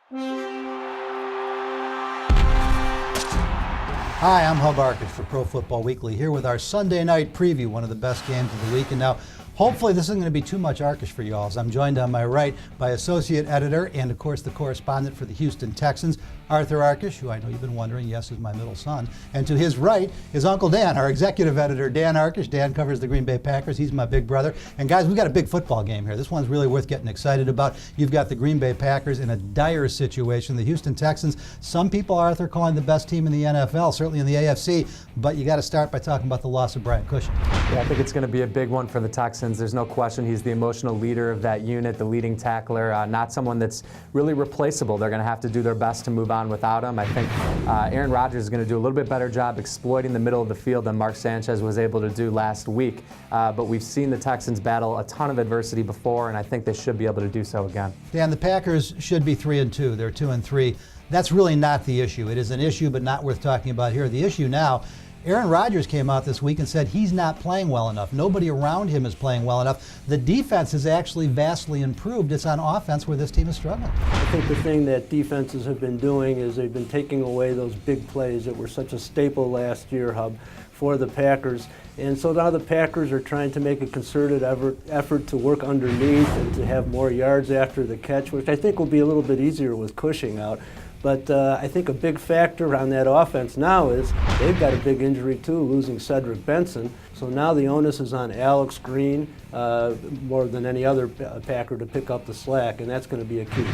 Hi, I'm Hub Arkush for Pro Football Weekly, here with our Sunday night preview, one of the best games of the week. And now, hopefully this isn't going to be too much Arkush for you all, as I'm joined on my right by associate editor and, of course, the correspondent for the Houston Texans, Arthur Arkush, who I know you've been wondering, yes, is my middle son. And to his right is Uncle Dan, our executive editor, Dan Arkush. Dan covers the Green Bay Packers. He's my big brother. And guys, we've got a big football game here. This one's really worth getting excited about. You've got the Green Bay Packers in a dire situation. The Houston Texans, some people, Arthur, calling the best team in the NFL, certainly in the AFC. But you got to start by talking about the loss of Brian Cushing. Yeah, I think it's going to be a big one for the Texans. There's no question he's the emotional leader of that unit, the leading tackler, not someone that's really replaceable. They're going to have to do their best to move on without him. I think Aaron Rodgers is going to do a little bit better job exploiting the middle of the field than Mark Sanchez was able to do last week. But we've seen the Texans battle a ton of adversity before, and I think they should be able to do so again. Dan, the Packers should be 3-2. They're 2-3. That's really not the issue. It is an issue, but not worth talking about here. The issue now, Aaron Rodgers came out this week and said he's not playing well enough. Nobody around him is playing well enough. The defense has actually vastly improved. It's on offense where this team is struggling. I think the thing that defenses have been doing is they've been taking away those big plays that were such a staple last year, Hub, for the Packers. And so now the Packers are trying to make a concerted effort to work underneath and to have more yards after the catch, which I think will be a little bit easier with Cushing out. But I think a big factor on that offense now is they've got a big injury too, losing Cedric Benson. So now the onus is on Alex Green more than any other Packer to pick up the slack, and that's going to be a key.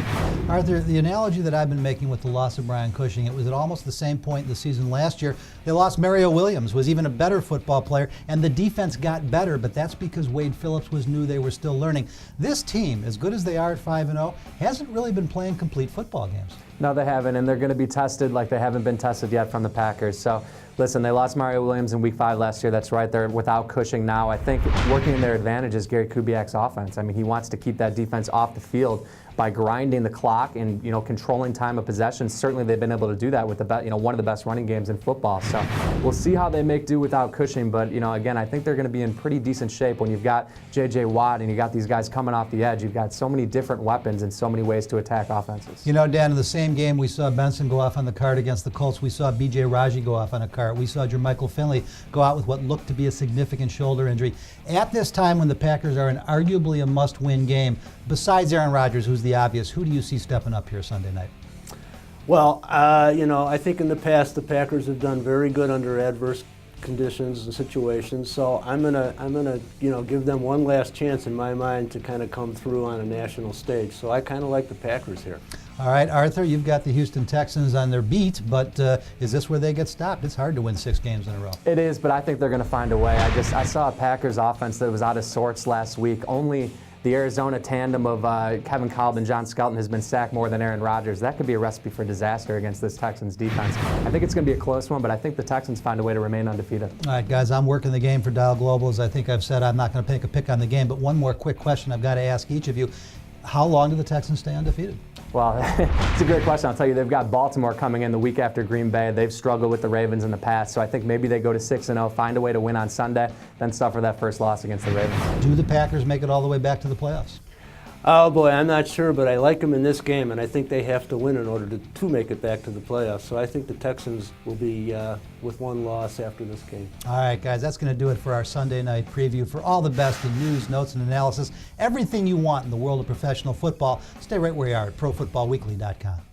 Arthur, the analogy that I've been making with the loss of Brian Cushing, it was at almost the same point in the season last year. They lost Mario Williams, was even a better football player, and the defense got better, but that's because Wade Phillips knew they were still learning. This team, as good as they are at 5-0, hasn't really been playing complete football games. No, they haven't, and they're going to be tested like they haven't been tested yet from the Packers. So, listen, they lost Mario Williams in Week 5 last year. That's right. They're without Cushing now. I think working in their advantage is Gary Kubiak's offense. I mean, he wants to keep that defense off the field by grinding the clock and controlling time of possession. Certainly, they've been able to do that with one of the best running games in football. So we'll see how they make do without Cushing. But again, I think they're going to be in pretty decent shape when you've got J.J. Watt and you got these guys coming off the edge. You've got so many different weapons and so many ways to attack offenses. Dan, in the same game we saw Benson go off on the cart against the Colts. We saw B.J. Raji go off on a cart. We saw Jermichael Finley go out with what looked to be a significant shoulder injury. At this time when the Packers are in arguably a must-win game, besides Aaron Rodgers, who's the obvious, who do you see stepping up here Sunday night? Well, I think in the past the Packers have done very good under adverse conditions and situations. So I'm gonna give them one last chance in my mind to kind of come through on a national stage. So I kind of like the Packers here. All right, Arthur, you've got the Houston Texans on their beat, but is this where they get stopped? It's hard to win 6 games in a row. It is, but I think they're going to find a way. I saw a Packers offense that was out of sorts last week. Only the Arizona tandem of Kevin Kolb and John Skelton has been sacked more than Aaron Rodgers. That could be a recipe for disaster against this Texans defense. I think it's going to be a close one, but I think the Texans find a way to remain undefeated. All right, guys, I'm working the game for Dial Global. As I think I've said, I'm not going to take a pick on the game, but one more quick question I've got to ask each of you. How long do the Texans stay undefeated? Well, it's a great question. I'll tell you, they've got Baltimore coming in the week after Green Bay. They've struggled with the Ravens in the past, so I think maybe they go to 6-0, find a way to win on Sunday, then suffer that first loss against the Ravens. Do the Packers make it all the way back to the playoffs? Oh boy, I'm not sure, but I like them in this game, and I think they have to win in order to make it back to the playoffs. So I think the Texans will be with one loss after this game. All right, guys, that's going to do it for our Sunday night preview. For all the best in news, notes, and analysis, everything you want in the world of professional football, stay right where you are at ProFootballWeekly.com.